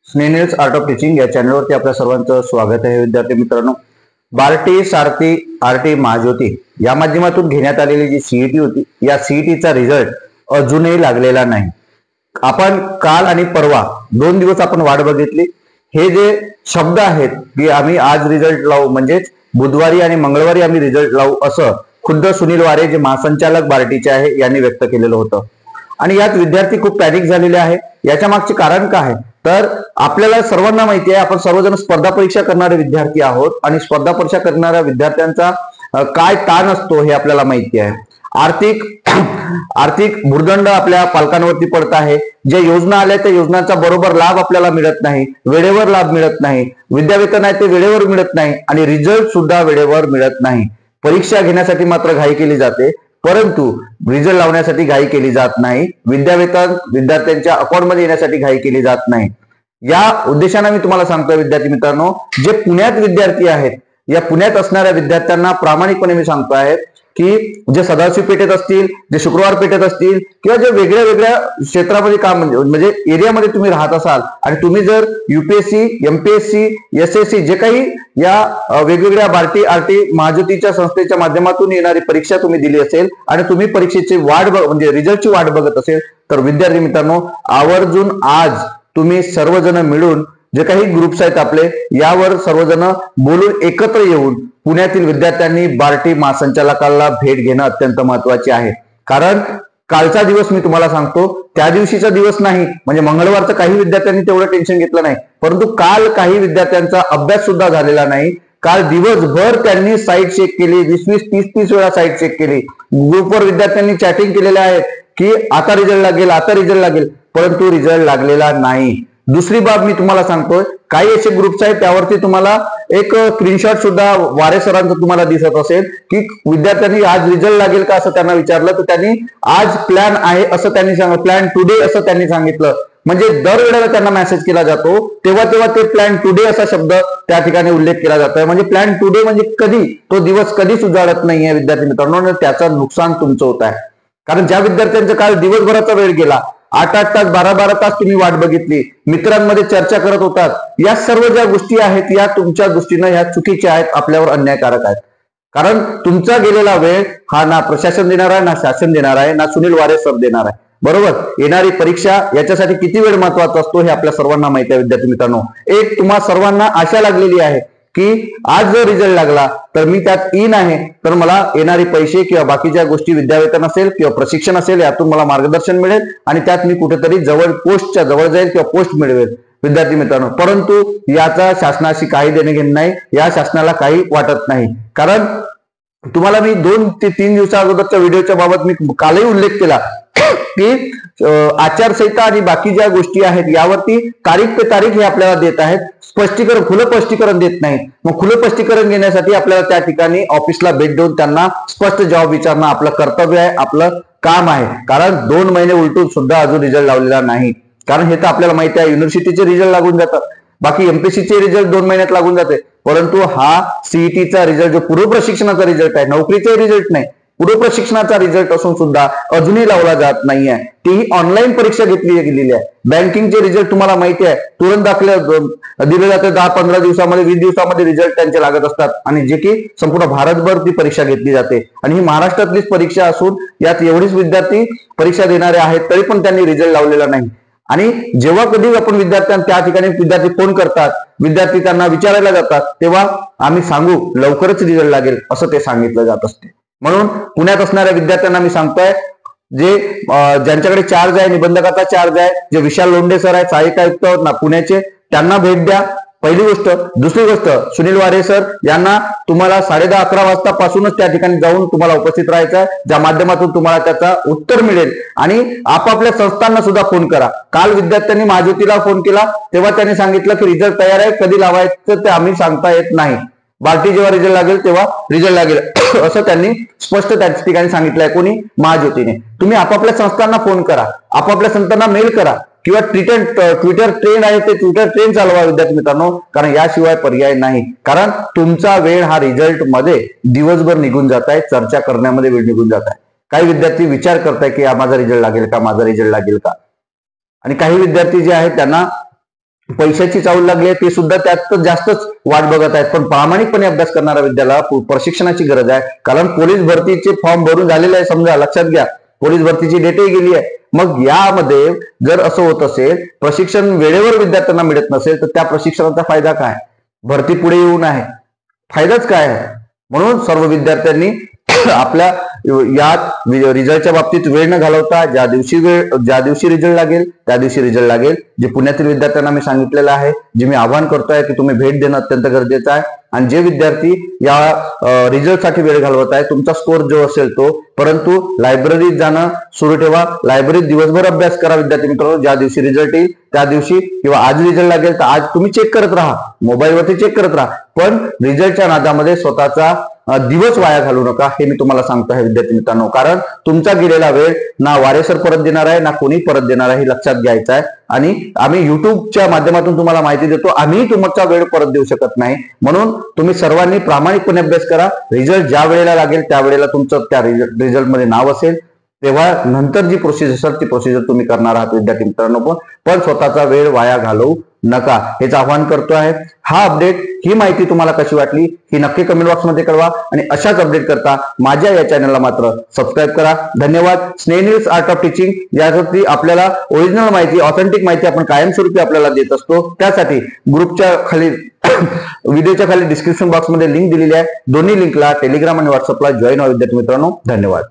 स्नेनिल्स art of teaching या चॅनलवरती आपल्या सर्वांचं स्वागत आहे. विद्यार्थी मित्रांनो, बार्टी सारथी आरटी महाज्योती या माध्यमातून घेण्यात आलेली जी सीईटी होती, या सीईटीचा रिझल्ट अजूनही लागलेला नाही. आपण काल आणि परवा 2 दिवस आपण वाट बघितली. हे जे शब्द आहेत की आम्ही आज रिझल्ट लावू, म्हणजेच बुधवारी आणि मंगळवारी आम्ही रिझल्ट लावू, असं खुद्द सुनील वारे जे महासंचालक बार्टीचे आहे यांनी व्यक्त केलेलं होतं. आणि यात विद्यार्थी खूप पॅनिक झालेले आहे. याच्या मागचे कारण काय आहे तर आपल्याला सर्वांना माहिती आहे, आपण सर्वजण स्पर्धा परीक्षा करणारे विद्यार्थी आहोत आणि स्पर्धा परीक्षा करणाऱ्या विद्यार्थ्यांचा काय ताण असतो हे आपल्याला माहिती आहे. आर्थिक भुर्दंड आपल्या पालकांवरती पडत आहे. ज्या योजना आल्या त्या योजनांचा बरोबर लाभ आपल्याला मिळत नाही, वेळेवर लाभ मिळत नाही, विद्यावेतन आहे ते वेळेवर मिळत नाही आणि रिझल्ट सुद्धा वेळेवर मिळत नाही. परीक्षा घेण्यासाठी मात्र घाई केली जाते, परंतु रिझल्ट लावण्यासाठी घाई केली जात नाही. विद्यावेतन विद्यार्थ्यांच्या अकाउंटमध्ये येण्यासाठी घाई केली जात नाही. या उद्देशाने मी तुम्हाला सांगतोय विद्यार्थी मित्रांनो, जे पुण्यात विद्यार्थी आहेत, या पुण्यात असणाऱ्या विद्यार्थ्यांना प्रामाणिकपणे मी सांगतो आहे की जे सदाशिव पेठेत असतील, जे शुक्रवार पेठेत असतील किंवा जे वेगळ्या वेगळ्या क्षेत्रामध्ये काम म्हणजे एरियामध्ये तुम्ही राहत असाल आणि तुम्ही जर युपीएससी, एमपीएससी, एसएससी जे काही या वेगवेगळ्या बार्टी आरटी महाज्योतीच्या संस्थेच्या माध्यमातून येणारी परीक्षा तुम्ही दिली असेल आणि तुम्ही परीक्षेची वाट म्हणजे रिझल्टची वाट बघत असेल, तर विद्यार्थी मित्रांनो, आवर्जून आज तुम्ही सर्वजण मिळून जे काही ग्रुप्स आहेत आपले, यावर सर्वजण बोलून एकत्र येऊन पुण्यातील विद्यार्थ्यांनी बार्टी महासंचालकाला भेट घेणं अत्यंत महत्वाचे आहे. कारण कालचा दिवस मी तुम्हाला सांगतो, त्या दिवशीचा दिवस नाही, म्हणजे मंगळवारचं काही विद्यार्थ्यांनी तेवढं टेन्शन घेतलं नाही, परंतु काल काही विद्यार्थ्यांचा अभ्यास सुद्धा झालेला नाही. काल दिवसभर त्यांनी साईट चेक केली, 20-20, 30-30 वेळा साईट चेक केली. ग्रुपवर विद्यार्थ्यांनी चॅटिंग केलेले आहेत की आता रिझल्ट लागेल, आता रिझल्ट लागेल, परंतु रिझल्ट लागलेला नाही. दुसरी बाब मी तुम्हाला सांगतोय, काही असे ग्रुप्स आहेत त्यावरती तुम्हाला एक स्क्रीनशॉट सुद्धा वारे सरांचं तुम्हाला दिसत असेल की विद्यार्थ्यांनी आज रिझल्ट लागेल का असं त्यांना विचारलं, तर त्यांनी आज प्लॅन आहे असं त्यांनी सांगितलं, प्लॅन टुडे असं त्यांनी सांगितलं. म्हणजे दरवेळेला त्यांना मेसेज केला जातो तेव्हा तेव्हा ते प्लॅन टुडे असा शब्द त्या ठिकाणी उल्लेख केला जातोय. म्हणजे प्लॅन टुडे म्हणजे कधी, तो दिवस कधीच उजाडत नाहीये विद्यार्थी मित्रांनो, त्याचं नुकसान तुमचं होत आहे. कारण ज्या विद्यार्थ्यांचं काल दिवसभराचा वेळ गेला, 8-8 तास, 12-12 तास तुम्ही वाट बघितली, मित्रांमध्ये चर्चा करत होतात, या सर्व ज्या गोष्टी आहेत या तुमच्या दृष्टीनं ह्या चुकीच्या आहेत, आपल्यावर अन्यायकारक आहेत. कारण तुमचा गेलेला वेळ हा ना प्रशासन देणार आहे, ना शासन देणार आहे, ना सुनील वारे सर देणार आहे. बरोबर, येणारी परीक्षा याच्यासाठी किती वेळ महत्वाचा असतो हे आपल्या सर्वांना माहिती आहे. विद्यार्थी मित्रांनो, एक तुम्हा सर्वांना आशा लागलेली आहे की आज जर रिझल्ट लागला तर मी त्यात येईन आहे, तर मला येणारे पैसे किंवा बाकीच्या गोष्टी, विद्यावेतन असेल किंवा प्रशिक्षण असेल, यातून मला मार्गदर्शन मिळेल आणि त्यात मी कुठेतरी जवळ पोस्टच्या जवळ जाईल किंवा पोस्ट मिळवेल. विद्यार्थी मित्रांनो, परंतु याचा शासनाशी काही देणे घेणे नाही, या शासनाला काही वाटत नाही. कारण तुम्हाला मी 2 ते 3 दिवसा अगोदरच्या व्हिडिओच्या बाबत मी कालही उल्लेख केला की आचारसंहिता आणि बाकी ज्या गोष्टी आहेत यावरती तारीख पे तारीख हे आपल्याला देत आहेत, स्पष्टीकरण, खुलं स्पष्टीकरण देत नाहीत. मग खुलं स्पष्टीकरण घेण्यासाठी आपल्याला त्या ठिकाणी ऑफिसला भेट देऊन त्यांना स्पष्ट जबाब विचारणं आपलं कर्तव्य आहे, आपलं काम आहे. कारण 2 महिने उलटून सुद्धा अजून रिझल्ट लावलेला नाही. कारण हे तर आपल्याला माहिती आहे, युनिव्हर्सिटीचे रिझल्ट लागून जातात, बाकी एमपीएससीचे रिझल्ट 2 महिन्यात लागून जाते, परंतु हा सीईटीचा रिझल्ट जो पूर्व प्रशिक्षणाचा रिझल्ट आहे, नोकरीचा रिझल्ट नाही, पूर्व प्रशिक्षणाचा रिझल्ट असून सुद्धा अजूनही लावला जात नाहीये. तीही ऑनलाईन परीक्षा घेतली गेलेली आहे. बँकिंगचे रिझल्ट तुम्हाला माहिती आहे, तुरंत दाखले दिले जाते, 10-15 दिवसामध्ये, 20 दिवसामध्ये रिझल्ट त्यांचे लागत असतात आणि जे की संपूर्ण भारतभर ती परीक्षा घेतली जाते. आणि ही महाराष्ट्रातलीच परीक्षा असून यात एवढीच विद्यार्थी परीक्षा देणारे आहेत, तरी पण त्यांनी रिझल्ट लावलेला नाही. आणि जेव्हा कधी आपण विद्यार्थ्यांना त्या ठिकाणी विद्यार्थी फोन करतात, विद्यार्थी त्यांना विचारायला जातात, तेव्हा आम्ही सांगू लवकरच रिझल्ट लागेल असं ते सांगितलं जात असते. म्हणून पुण्यात असणाऱ्या विद्यार्थ्यांना मी सांगतोय, जे ज्यांच्याकडे चार्ज आहे, निबंधकाचा चार्ज आहे, जे विशाल लोंढे सर आहेत, सहाय्यक आयुक्त पुण्याचे, त्यांना भेट द्या, पहिली गोष्ट. दुसरी गोष्ट, सुनील वारे सर यांना तुम्हाला 10:30-11 वाजतापासूनच त्या ठिकाणी जाऊन तुम्हाला उपस्थित राहायचं आहे, ज्या माध्यमातून तुम्हाला त्याचा उत्तर मिळेल. आणि आपापल्या संस्थांना सुद्धा फोन करा. काल विद्यार्थ्यांनी महाज्योतीला फोन केला तेव्हा त्यांनी सांगितलं की रिझल्ट तयार आहे, कधी लावायचं ते आम्ही सांगता येत नाही, बार्टी जेव्हा रिझल्ट लागेल तेव्हा रिझल्ट लागेल असं त्यांनी स्पष्ट त्या ठिकाणी सांगितलंय. कोणी? महाज्योतीने. तुम्ही आपापल्या संस्थांना फोन करा, आपापल्या संस्थांना मेल करा किंवा ट्विटर ट्रेंड आहे ते ट्विटर ट्रेंड चालवा विद्यार्थी मित्रांनो, कारण याशिवाय पर्याय नाही. कारण तुमचा वेळ हा रिझल्ट मध्ये दिवसभर निघून जात आहे, चर्चा करण्यामध्ये वेळ निघून जात आहे. काही विद्यार्थी विचार करताय की माझा रिझल्ट लागेल का, माझा रिझल्ट लागेल का, आणि काही विद्यार्थी जे आहेत त्यांना पैशाची चावल लागली आहे ते सुद्धा त्यात जास्तच वाट बघत आहेत. पण प्रामाणिकपणे अभ्यास करणाऱ्या विद्यार्थ्याला प्रशिक्षणाची गरज आहे. कारण पोलीस भरतीचे फॉर्म भरून झालेले आहे, समजा लक्षात घ्या, पोलीस भरतीची डेटही गेली आहे. मग यामध्ये जर असं होत असेल, प्रशिक्षण वेळेवर विद्यार्थ्यांना मिळत नसेल, तर त्या प्रशिक्षणाचा फायदा काय? भरती पुढे येऊ नये, फायदाच काय आहे? म्हणून सर्व विद्यार्थ्यांनी आपल्या यात रिझल्टच्या बाबतीत वेळ न घालवता ज्या दिवशी रिझल्ट लागेल त्या दिवशी रिझल्ट लागेल. जे पुण्यातील विद्यार्थ्यांना मी सांगितलेलं आहे, जे मी आवाहन करतोय की तुम्ही भेट देणं अत्यंत गरजेचं आहे. आणि जे विद्यार्थी या रिझल्टसाठी वेळ घालवत आहे, तुमचा स्कोर जो असेल तो, परंतु लायब्ररीत जाणं सुरू ठेवा. लायब्ररीत दिवसभर अभ्यास करा विद्यार्थी मित्रांनो. ज्या दिवशी रिझल्ट येईल त्या दिवशी किंवा आज रिझल्ट लागेल तर आज तुम्ही चेक करत राहा, मोबाईलवरती चेक करत राहा, पण रिझल्टच्या नादामध्ये स्वतःचा दिवस वाया घालू नका, हे मी तुम्हाला सांगतो आहे विद्यार्थी मित्रांनो. कारण तुमचा गेलेला वेळ ना वारेसर परत देणार आहे ना कोणी परत देणार आहे, हे लक्षात घ्यायचं आहे. आणि आम्ही युट्यूबच्या माध्यमातून तुम्हाला माहिती देतो, आम्ही तुमचा वेळ परत देऊ शकत नाही. म्हणून तुम्ही सर्वांनी प्रामाणिकपणे अभ्यास करा. रिझल्ट ज्या वेळेला लागेल त्यावेळेला तुमचं त्या रिझल्टमध्ये नाव असेल, तेव्हा नंतर जी प्रोसिजर असेल ती प्रोसिजर तुम्ही करणार आहात विद्यार्थी मित्रांनो. पण स्वतःचा वेळ वाया घालवू नका, हेच आवाहन करतो आहे. हा अपडेट, ही माहिती तुम्हाला कशी वाटली ही नक्की कमेंट बॉक्समध्ये कळवा. आणि अशाच अपडेट करता माझ्या या चॅनलला मात्र सबस्क्राईब करा. धन्यवाद. स्नेहनील्स आर्ट ऑफ टीचिंग, यासाठी आपल्याला ओरिजिनल माहिती, ऑथेंटिक माहिती आपण कायमस्वरूपी आपल्याला देत असतो. त्यासाठी ग्रुपच्या खाली व्हिडिओच्या खाली डिस्क्रिप्शन बॉक्समध्ये लिंक दिलेली आहे. दोन्ही लिंकला टेलिग्राम आणि व्हॉट्सअपला जॉईन व्हा विद्यार्थी मित्रांनो. धन्यवाद.